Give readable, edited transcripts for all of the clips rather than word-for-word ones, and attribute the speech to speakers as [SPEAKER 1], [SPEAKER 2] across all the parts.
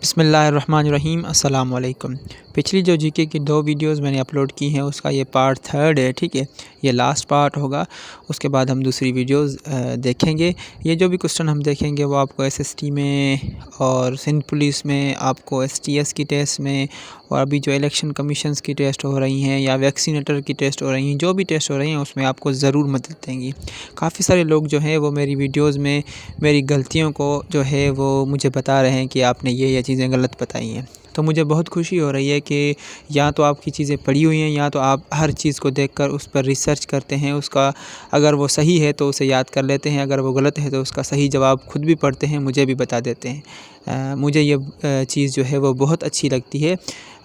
[SPEAKER 1] बिस्मिल्लाहिर्रहमानिर्रहीम अस्सलाम वालेकुम। पिछली जो जीके की 2 वीडियोज़ मैंने अपलोड की हैं उसका ये पार्ट 3 है, ठीक है। ये लास्ट पार्ट होगा, उसके बाद हम दूसरी वीडियोज़ देखेंगे। ये जो भी क्वेश्चन हम देखेंगे वो आपको एसएसटी में और सिंध पुलिस में, आपको एसटीएस की टेस्ट में, और अभी जो इलेक्शन कमीशंस की टेस्ट हो रही हैं या वैक्सीनेटर की टेस्ट हो रही हैं, जो भी टेस्ट हो रही हैं उसमें आपको ज़रूर मदद देंगी। काफ़ी सारे लोग जो हैं वो मेरी वीडियोज़ में मेरी गलतियों को जो है वो मुझे बता रहे हैं कि आपने ये चीज़ें गलत बताई हैं। तो मुझे बहुत खुशी हो रही है कि या तो आपकी चीज़ें पढ़ी हुई हैं या तो आप हर चीज़ को देखकर उस पर रिसर्च करते हैं, उसका अगर वो सही है तो उसे याद कर लेते हैं, अगर वो गलत है तो उसका सही जवाब खुद भी पढ़ते हैं, मुझे भी बता देते हैं। मुझे ये चीज़ जो है वो बहुत अच्छी लगती है।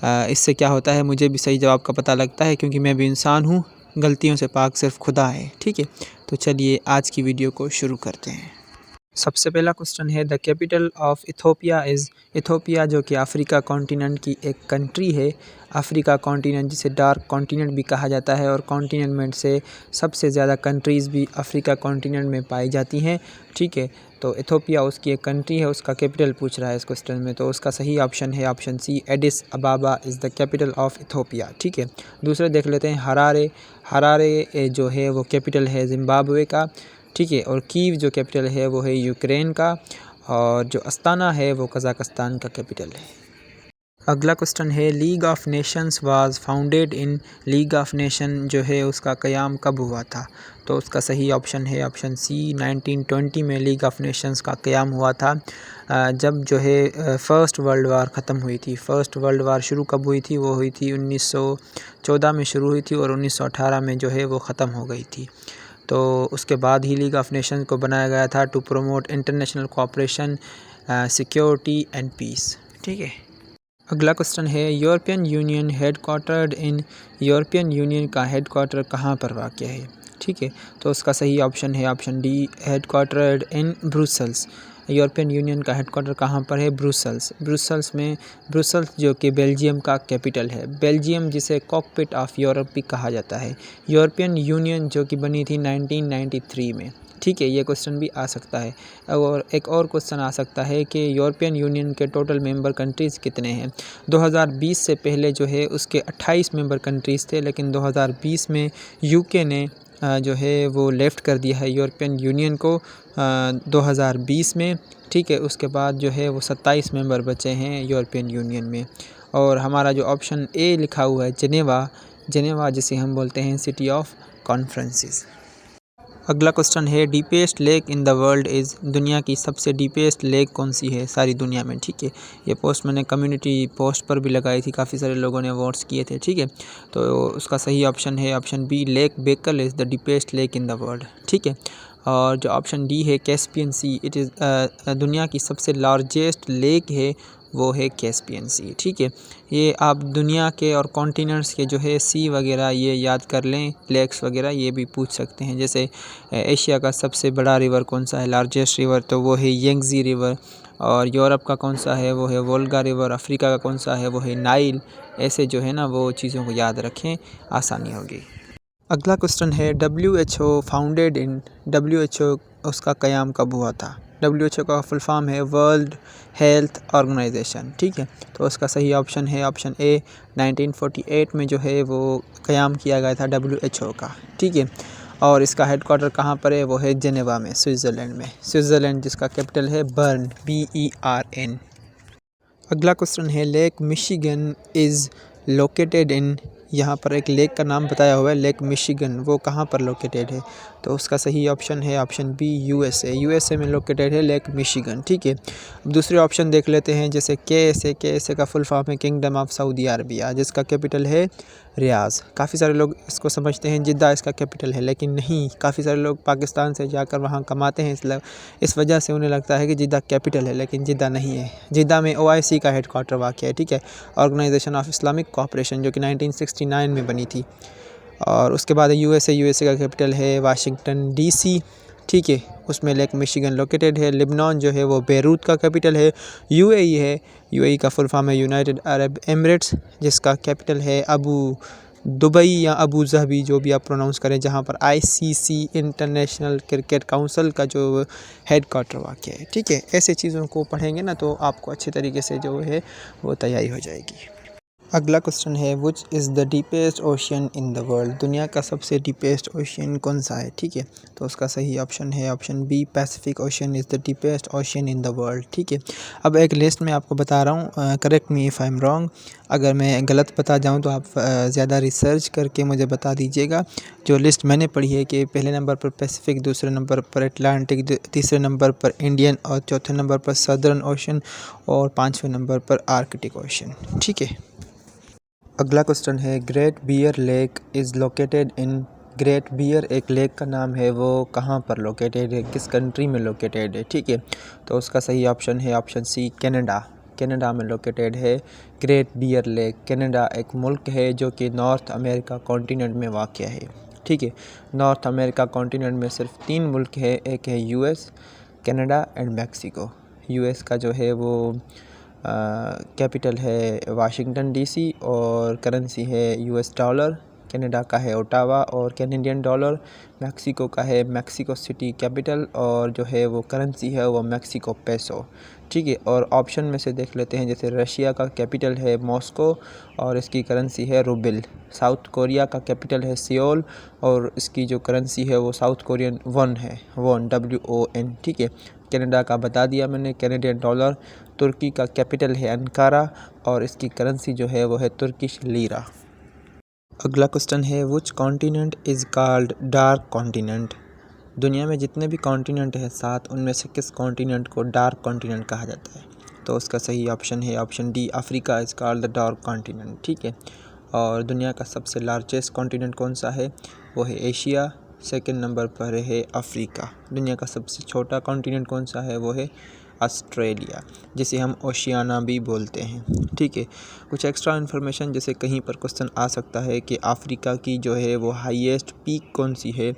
[SPEAKER 1] इससे क्या होता है, मुझे भी सही जवाब का पता लगता है, क्योंकि मैं भी इंसान हूँ, गलतियों से पाक सिर्फ खुदा है, ठीक है। तो चलिए आज की वीडियो को शुरू करते हैं। सबसे पहला क्वेश्चन है, the capital of Ethiopia is. Ethiopia जो कि अफ्रीका कॉन्टिनेंट की एक कंट्री है। अफ्रीका कॉन्टिनेंट जिसे डार्क कॉन्टिनेंट भी कहा जाता है, और कॉन्टिनेंट में से सबसे ज़्यादा कंट्रीज़ भी अफ्रीका कॉन्टिनेंट में पाई जाती हैं, ठीक है। तो इथोपिया उसकी एक कंट्री है, उसका कैपिटल पूछ रहा है इस क्वेश्चन में, तो उसका सही ऑप्शन है option C, Addis Ababa is the capital of Ethiopia, ठीक है। दूसरे देख लेते हैं, हरारे। हरारे जो है वो कैपिटल है जिम्बाब्वे का, ठीक है। और कीव जो कैपिटल है वो है यूक्रेन का, और जो अस्ताना है वो कज़ाकिस्तान का कैपिटल है। अगला क्वेश्चन है, league of Nations was founded in. League of nation जो है उसका क़याम कब हुआ था? तो उसका सही ऑप्शन है ऑप्शन सी, 1920 में लीग ऑफ नेशंस का क़याम हुआ था। जब जो है फ़र्स्ट वर्ल्ड वार ख़त्म हुई थी। फ़र्स्ट वर्ल्ड वार शुरू कब हुई थी? वो हुई थी 1914 में शुरू हुई थी, और 1918 में जो है वो ख़त्म हो गई थी। तो उसके बाद ही लीग ऑफ नेशंस को बनाया गया था to promote international cooperation, security and peace, ठीक है। अगला क्वेश्चन है, European Union headquartered in. European Union का हेडक्वार्टर कहाँ पर वाक़ है, ठीक है। तो उसका सही ऑप्शन है option D, headquartered in Brussels. European Union का हेडक्वार्टर कहाँ पर है? ब्रुसल्स। ब्रुसल्स में, ब्रुसल्स जो कि बेल्जियम का कैपिटल है। बेल्जियम जिसे कॉकपिट ऑफ यूरोप भी कहा जाता है। यूरोपियन यूनियन जो कि बनी थी 1993 में, ठीक है। ये क्वेश्चन भी आ सकता है। और एक और क्वेश्चन आ सकता है कि यूरोपियन यूनियन के टोटल मेंबर कंट्रीज़ कितने हैं? 2020 से पहले जो है उसके 28 मेंबर कंट्रीज़ थे, लेकिन 2020 में यूके ने जो है वो लेफ़्ट कर दिया है यूरोपियन यूनियन को 2020 में, ठीक है। उसके बाद जो है वो 27 मेंबर बचे हैं यूरोपियन यूनियन में। और हमारा जो ऑप्शन ए लिखा हुआ है, जेनेवा। जेनेवा जिसे हम बोलते हैं सिटी ऑफ कॉन्फ्रेंसेस। अगला क्वेश्चन है, deepest lake in the world is. दुनिया की सबसे डीपेस्ट लेक कौन सी है सारी दुनिया में, ठीक है। ये पोस्ट मैंने कम्युनिटी पोस्ट पर भी लगाई थी, काफ़ी सारे लोगों ने वोट्स किए थे, ठीक है। तो उसका सही ऑप्शन है ऑप्शन बी, लेक बेकल is the deepest lake in the world, ठीक है। और जो ऑप्शन डी है, कैस्पियन सी, इट इज़ दुनिया की सबसे लार्जेस्ट लेक है वो है कैस्पियन सी, ठीक है। ये आप दुनिया के और कॉन्टिनेंट्स के जो है सी वगैरह ये याद कर लें, लेक्स वगैरह ये भी पूछ सकते हैं। जैसे एशिया का सबसे बड़ा रिवर कौन सा है, लार्जेस्ट रिवर, तो वो है यंगज़ी रिवर। और यूरोप का कौन सा है, वो है वोल्गा रिवर। अफ्रीका का कौन सा है, वो है नाइल। ऐसे जो है ना वो चीज़ों को याद रखें, आसानी होगी। अगला क्वेश्चन है, WHO फाउंडेड इन। WHO उसका क़याम कब हुआ था? WHO का फुल फॉर्म है वर्ल्ड हेल्थ ऑर्गेनाइजेशन, ठीक है। तो उसका सही ऑप्शन है ऑप्शन ए, 1948 में जो है वो क़याम किया गया था WHO का, ठीक है। और इसका हेडक्वार्टर कहाँ पर है? वो है जेनेवा में, स्विट्ज़रलैंड में। स्विट्ज़रलैंड जिसका कैपिटल है बर्न, BERN। अगला क्वेश्चन है, लेक मिशिगन इज़ लोकेटेड इन। यहाँ पर एक लेक का नाम बताया हुआ है, लेक मिशिगन, वो कहाँ पर लोकेटेड है? तो उसका सही ऑप्शन है ऑप्शन बी, USA। USA में लोकेटेड है लेक मिशिगन, ठीक है। अब दूसरे ऑप्शन देख लेते हैं, जैसे KSA का फुल फॉर्म है किंगडम ऑफ सऊदी अरबिया, जिसका कैपिटल है रियाज़। काफ़ी सारे लोग इसको समझते हैं जिद्दा इसका कैपिटल है, लेकिन नहीं। काफ़ी सारे लोग पाकिस्तान से जाकर वहाँ कमाते हैं, इस वजह से उन्हें लगता है कि जिद्दा कैपिटल है, लेकिन जिद्दा नहीं है। जिद्दा में OIC का हेडक्वार्टर वाक़ है, ठीक है, ऑर्गेनाइजेशन ऑफ इस्लामिक कोऑपरेशन, जो कि 1969 में बनी थी। और उसके बाद USA का कैपिटल है वाशिंगटन DC, ठीक है। उसमें लेक मिशिगन लोकेटेड है। लेबनान जो है वो बेरूत का कैपिटल है। UAE है, UAE का फुल फॉर्म है यूनाइटेड अरब एमिरेट्स, जिसका कैपिटल है अबू दुबई या अबू धाबी, जो भी आप प्रोनाउंस करें, जहाँ पर ICC इंटरनेशनल क्रिकेट काउंसिल का जो हेड क्वार्टर वाक़ है। ठीक है, ऐसे चीज़ों को पढ़ेंगे ना तो आपको अच्छे तरीके से जो है वो तैयारी हो जाएगी। अगला क्वेश्चन है, which is the deepest ocean in the world. दुनिया का सबसे डीपेस्ट ओशियन कौन सा है। ठीक है, तो उसका सही ऑप्शन है option B, Pacific Ocean is the deepest ocean in the world. ठीक है, अब एक लिस्ट में आपको बता रहा हूँ, correct me if I am wrong. अगर मैं गलत बता जाऊँ तो आप ज़्यादा रिसर्च करके मुझे बता दीजिएगा। जो लिस्ट मैंने पढ़ी है कि पहले नंबर पर पैसिफिक, दूसरे नंबर पर अटलांटिक, तीसरे नंबर पर इंडियन और चौथे नंबर पर सदर्न ओशन और पाँचवें नंबर पर आर्कटिक ओशन। ठीक है, अगला क्वेश्चन है, Great Bear Lake is located in. Great Bear एक लेक का नाम है, वो कहाँ पर लोकेटेड है, किस कंट्री में लोकेटेड है। ठीक है, तो उसका सही ऑप्शन है ऑप्शन सी, कनाडा। कनाडा में लोकेटेड है ग्रेट बियर लेक। कनाडा एक मुल्क है जो कि नॉर्थ अमेरिका कॉन्टिनेंट में वाक़ है। ठीक है, नॉर्थ अमेरिका कॉन्टिनेंट में सिर्फ 3 मुल्क है, एक है US, Canada and Mexico. US का जो है वो कैपिटल है वाशिंगटन DC और करेंसी है US डॉलर। कनाडा का है ओटावा और कैनेडियन डॉलर। मैक्सिको का है मैक्सिको सिटी कैपिटल और जो है वो करेंसी है वो मैक्सिको पेसो। ठीक है, और ऑप्शन में से देख लेते हैं, जैसे रशिया का कैपिटल है मॉस्को और इसकी करेंसी है रूबल। साउथ कोरिया का कैपिटल है सियोल और इसकी जो करेंसी है वो साउथ कोरियन वन है, वन WON। ठीक है, कनाडा का बता दिया मैंने, कैनेडियन डॉलर। तुर्की का कैपिटल है अंकारा और इसकी करेंसी जो है वो है तुर्किश लीरा। अगला क्वेश्चन है, which continent is called dark continent. दुनिया में जितने भी कॉन्टिनेंट हैं 7, उनमें से किस कॉन्टिनेंट को डार्क कॉन्टिनेंट कहा जाता है। तो उसका सही ऑप्शन है option D, Africa is called the dark continent. ठीक है, और दुनिया का सबसे लार्जेस्ट कॉन्टिनेंट कौन सा है, वो है एशिया। सेकंड नंबर पर है अफ्रीका। दुनिया का सबसे छोटा कॉन्टिनेंट कौन सा है, वो है ऑस्ट्रेलिया, जिसे हम ओशियाना भी बोलते हैं। ठीक है, कुछ एक्स्ट्रा इन्फॉर्मेशन, जैसे कहीं पर क्वेश्चन आ सकता है कि अफ्रीका की जो है वो हाईएस्ट पीक कौन सी है।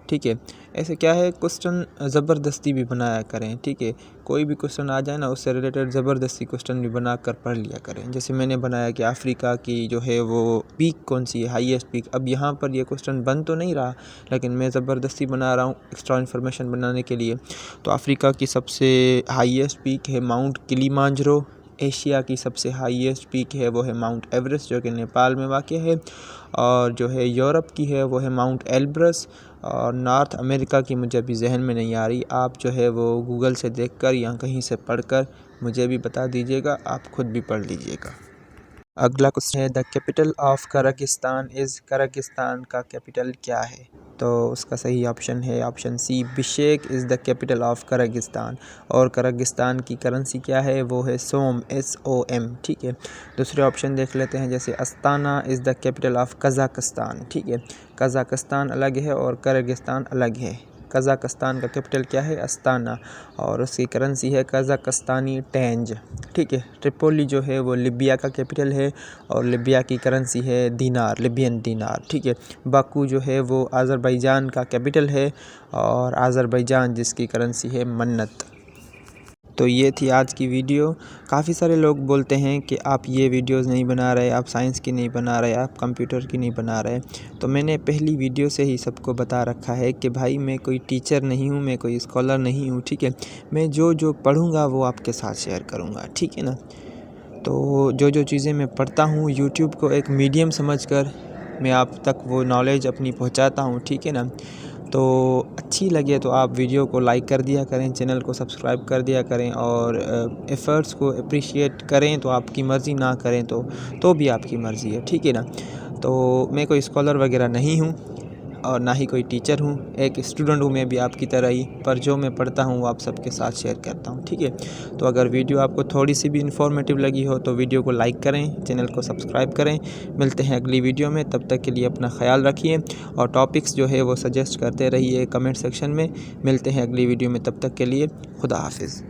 [SPEAKER 1] ठीक है, ऐसे क्या है, क्वेश्चन ज़बरदस्ती भी बनाया करें। ठीक है, कोई भी क्वेश्चन आ जाए ना उससे रिलेटेड ज़बरदस्ती क्वेश्चन भी बना कर पढ़ लिया करें। जैसे मैंने बनाया कि अफ्रीका की जो है वो पीक कौन सी है, हाईएस्ट पीक। अब यहाँ पर ये क्वेश्चन बन तो नहीं रहा, लेकिन मैं ज़बरदस्ती बना रहा हूँ एक्स्ट्रा इन्फॉर्मेशन बनाने के लिए। तो अफ्रीका की सबसे हाईएस्ट पीक है माउंट किलिमांजरो। एशिया की सबसे हाईएस्ट पीक है वो है माउंट एवरेस्ट, जो कि नेपाल में वाक़ है। और जो है यूरोप की है वो है माउंट एल्ब्रस। और नॉर्थ अमेरिका की मुझे अभी जहन में नहीं आ रही, आप जो है वो गूगल से देखकर या कहीं से पढ़कर मुझे भी बता दीजिएगा, आप खुद भी पढ़ लीजिएगा। अगला क्वेश्चन है, the capital of Kazakhstan is. Kazakhstan का कैपिटल क्या है। तो उसका सही ऑप्शन है option C, Bishkek is the capital of Kazakhstan. और कज़ाकिस्तान की करेंसी क्या है, वो है सोम, SOM। ठीक है, दूसरे ऑप्शन देख लेते हैं, जैसे Astana is the capital of Kazakhstan. ठीक है, कज़ाकिस्तान अलग है और कज़ाकिस्तान अलग है। कज़ाकिस्तान का कैपिटल क्या है, अस्ताना, और उसकी करेंसी है कज़ाकिस्तानी टेंज। ठीक है, ट्रिपोली जो है वो लिबिया का कैपिटल है और लिबिया की करेंसी है दीनार, लिबियन दीनार। ठीक है, बाकू जो है वो अज़रबैजान का कैपिटल है और अज़रबैजान जिसकी करेंसी है मन्नत। तो ये थी आज की वीडियो। काफ़ी सारे लोग बोलते हैं कि आप ये वीडियोस नहीं बना रहे, आप साइंस की नहीं बना रहे, आप कंप्यूटर की नहीं बना रहे। तो मैंने पहली वीडियो से ही सबको बता रखा है कि भाई मैं कोई टीचर नहीं हूँ, मैं कोई स्कॉलर नहीं हूँ। ठीक है, मैं जो जो पढ़ूँगा वो आपके साथ शेयर करूँगा। ठीक है ना, तो जो जो चीज़ें मैं पढ़ता हूँ यूट्यूब को एक मीडियम समझकर मैं आप तक वो नॉलेज अपनी पहुँचाता हूँ। ठीक है ना, तो अच्छी लगे तो आप वीडियो को लाइक कर दिया करें, चैनल को सब्सक्राइब कर दिया करें और एफ़र्ट्स को अप्रिशिएट करें। तो आपकी मर्ज़ी, ना करें तो भी आपकी मर्ज़ी है। ठीक है ना, तो मैं कोई स्कॉलर वगैरह नहीं हूँ और ना ही कोई टीचर हूँ, एक स्टूडेंट हूँ मैं भी आपकी तरह ही, पर जो मैं पढ़ता हूँ वो आप सबके साथ शेयर करता हूँ। ठीक है, तो अगर वीडियो आपको थोड़ी सी भी इन्फॉर्मेटिव लगी हो तो वीडियो को लाइक करें, चैनल को सब्सक्राइब करें। मिलते हैं अगली वीडियो में, तब तक के लिए अपना ख्याल रखिए और टॉपिक्स जो है वो सजेस्ट करते रहिए कमेंट सेक्शन में। मिलते हैं अगली वीडियो में, तब तक के लिए खुदा हाफिज़।